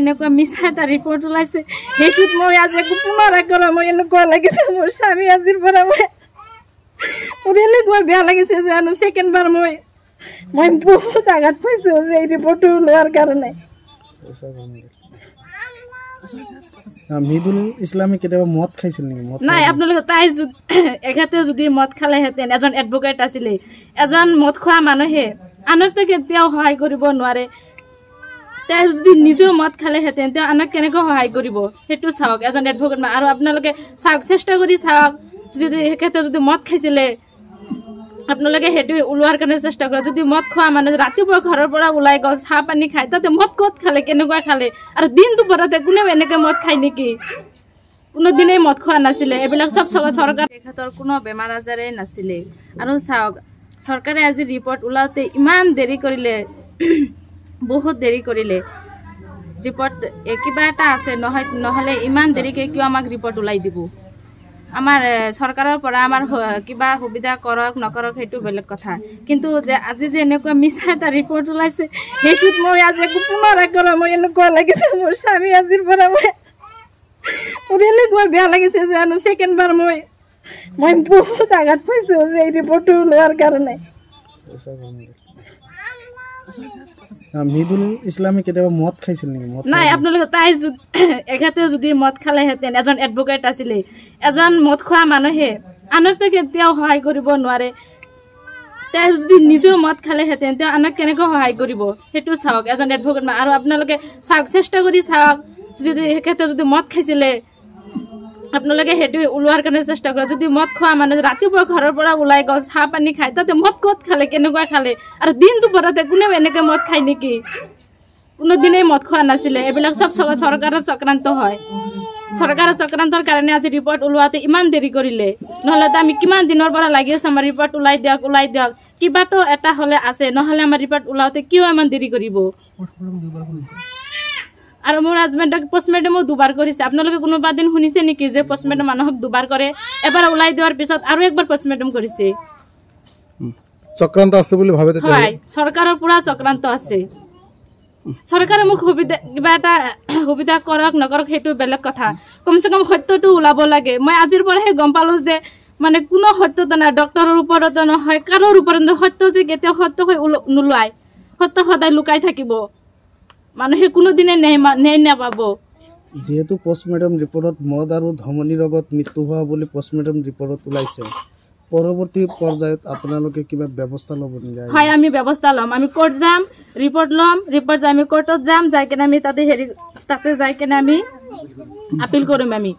এনেকুৱা মিছা এটা ৰিপৰ্ট ওলাইছে সেইটোত মই আজি একো পুনৰাই কৰা মই এনেকুৱা লাগিছে মোৰ স্বামী আজিৰ পৰা মোৰ এনেকুৱা বেয়া লাগিছে যে ছেকেণ্ডবাৰ মই বহুত আঘাত পাইছোঁ যে এই ৰিপৰ্টটো লোৱাৰ কাৰণে মৃদুল ইছলামে কেতিয়াবা মদ খাইছিল নেকি নাই আপোনালোকে তাই এখেতে যদি মদ খালেহেঁতেন এজন এডভোকেট আছিলে এজন মদ খোৱা মানুহে আনকতো কেতিয়াও সহায় কৰিব নোৱাৰে তাই যদি নিজেও মদ খালেহেঁতেন তেওঁ আনক কেনেকৈ সহায় কৰিব সেইটো চাওক এজন এডভোকেট আৰু আপোনালোকে চাওক চেষ্টা কৰি চাওক যদি এখেতে যদি মদ খাইছিলে আপোনালোকে সেইটো ওলোৱাৰ কাৰণে চেষ্টা কৰে যদি মদ খোৱা মানুহ ৰাতিপুৱা ঘৰৰ পৰা ওলাই গ'ল চাহ পানী খায় তাতে মদ ক'ত খালে কেনেকুৱা খালে আৰু দিনটো পৰতে কোনেও এনেকৈ মদ খায় নেকি কোনোদিনেই মদ খোৱা নাছিলে এইবিলাক চব চৰকাৰ তেখেতৰ কোনো বেমাৰ আজাৰেই নাছিলে আৰু চাওক চৰকাৰে আজি ৰিপৰ্ট ওলাওঁতে ইমান দেৰি কৰিলে বহুত দেৰি কৰিলে ৰিপৰ্ট কিবা এটা আছে নহ'লে ইমান দেৰিকৈ কিয় আমাক ৰিপৰ্ট ওলাই দিব আমাৰ চৰকাৰৰ পৰা আমাৰ কিবা সুবিধা কৰক নকৰক সেইটো বেলেগ কথা কিন্তু যে আজি যে এনেকুৱা মিছা এটা ৰিপৰ্ট ওলাইছে সেইটোত মই আজি একো পুনৰাই কৰা মই এনেকুৱা লাগিছে মোৰ স্বামী আজিৰ পৰা মোৰ এনেকুৱা বেয়া লাগিছে যে ছেকেণ্ডবাৰ মই বহুত আঘাত পাইছোঁ যে এই ৰিপৰ্টটো লোৱাৰ কাৰণে মৃদুল ইছলামে কেতিয়াবা মদ খাইছিল নেকি নাই আপোনালোকে তাই এখেতে যদি মদ খালেহেঁতেন এজন এডভোকেট আছিলে এজন মদ খোৱা মানুহে আনকতো কেতিয়াও সহায় কৰিব নোৱাৰে তাই যদি নিজেও মদ খালেহেঁতেন তেওঁ আনক কেনেকৈ সহায় কৰিব সেইটো চাওক এজন এডভোকেট আৰু আপোনালোকে চাওক চেষ্টা কৰি চাওক যদি এখেতে যদি মদ খাইছিলে আপোনালোকে সেইটো ওলোৱাৰ কাৰণে চেষ্টা কৰে যদি মদ খোৱা মানুহ ৰাতিপুৱা ঘৰৰ পৰা ওলাই গ'ল চাহ পানী খায় তাতে মদ ক'ত খালে কেনেকুৱা খালে আৰু দিনটো পৰতে কোনেও এনেকৈ মদ খায় নেকি কোনোদিনেই মদ খোৱা নাছিলে এইবিলাক চব চৰকাৰৰ চক্ৰান্ত হয় চৰকাৰৰ চক্ৰান্তৰ কাৰণে আজি ৰিপৰ্ট ওলোৱাতে ইমান দেৰি কৰিলে নহ'লেতো আমি কিমান দিনৰ পৰা লাগি আছোঁ আমাৰ ৰিপৰ্ট ওলাই দিয়ক কিবাতো এটা হ'লে আছে নহ'লে আমাৰ ৰিপৰ্ট ওলাওঁতে কিয় ইমান দেৰি কৰিব আৰু মোৰ হাজবেণ্ডক পষ্টমেৰ্টেমো দুবাৰ কৰিছে আপোনালোকে কোনোবা দিন শুনিছে নেকি যে পষ্টমেৰ্টেম মানুহক দুবাৰ কৰে এবাৰ ওলাই দিয়াৰ পিছত আৰু একবাৰ পষ্টমেৰ্টেম কৰিছে চক্ৰান্ত আছে বুলি ভাবে হয় চৰকাৰৰ পৰা চক্ৰান্ত আছে চৰকাৰে মোক কিবা এটা সুবিধা কৰক নকৰক সেইটো বেলেগ কথা কমচে কম সত্যটো ওলাব লাগে মই আজিৰ পৰাহে গম পালোঁ যে মানে কোনো সত্যতা নাই ডক্টৰৰ ওপৰতো নহয় কাৰোৰ ওপৰত সত্য যে কেতিয়াও সত্য হৈ নোলোৱাই সত্য সদায় লুকাই থাকিব মানুহে কোনোদিনে ন্যায় নাপাব যেহেতু পোষ্টমৰ্টেম ৰিপৰ্টত মদ আৰু ধমনী ৰোগত মৃত্যু হোৱা বুলি পোষ্টমৰ্টেম ৰিপৰ্টত ওলাইছে পৰৱৰ্তী পৰ্যায়ত আপোনালোকে কিবা ব্যৱস্থা ল'ব নেকি হয় আমি ব্যৱস্থা ল'ম আমি কোৰ্ট যাম ৰিপৰ্ট ল'ম ৰিপৰ্ট যাই আমি কোৰ্টত যাম যাই কিনে আমি তাতে যাই কিনে আমি আপিল কৰিম আমি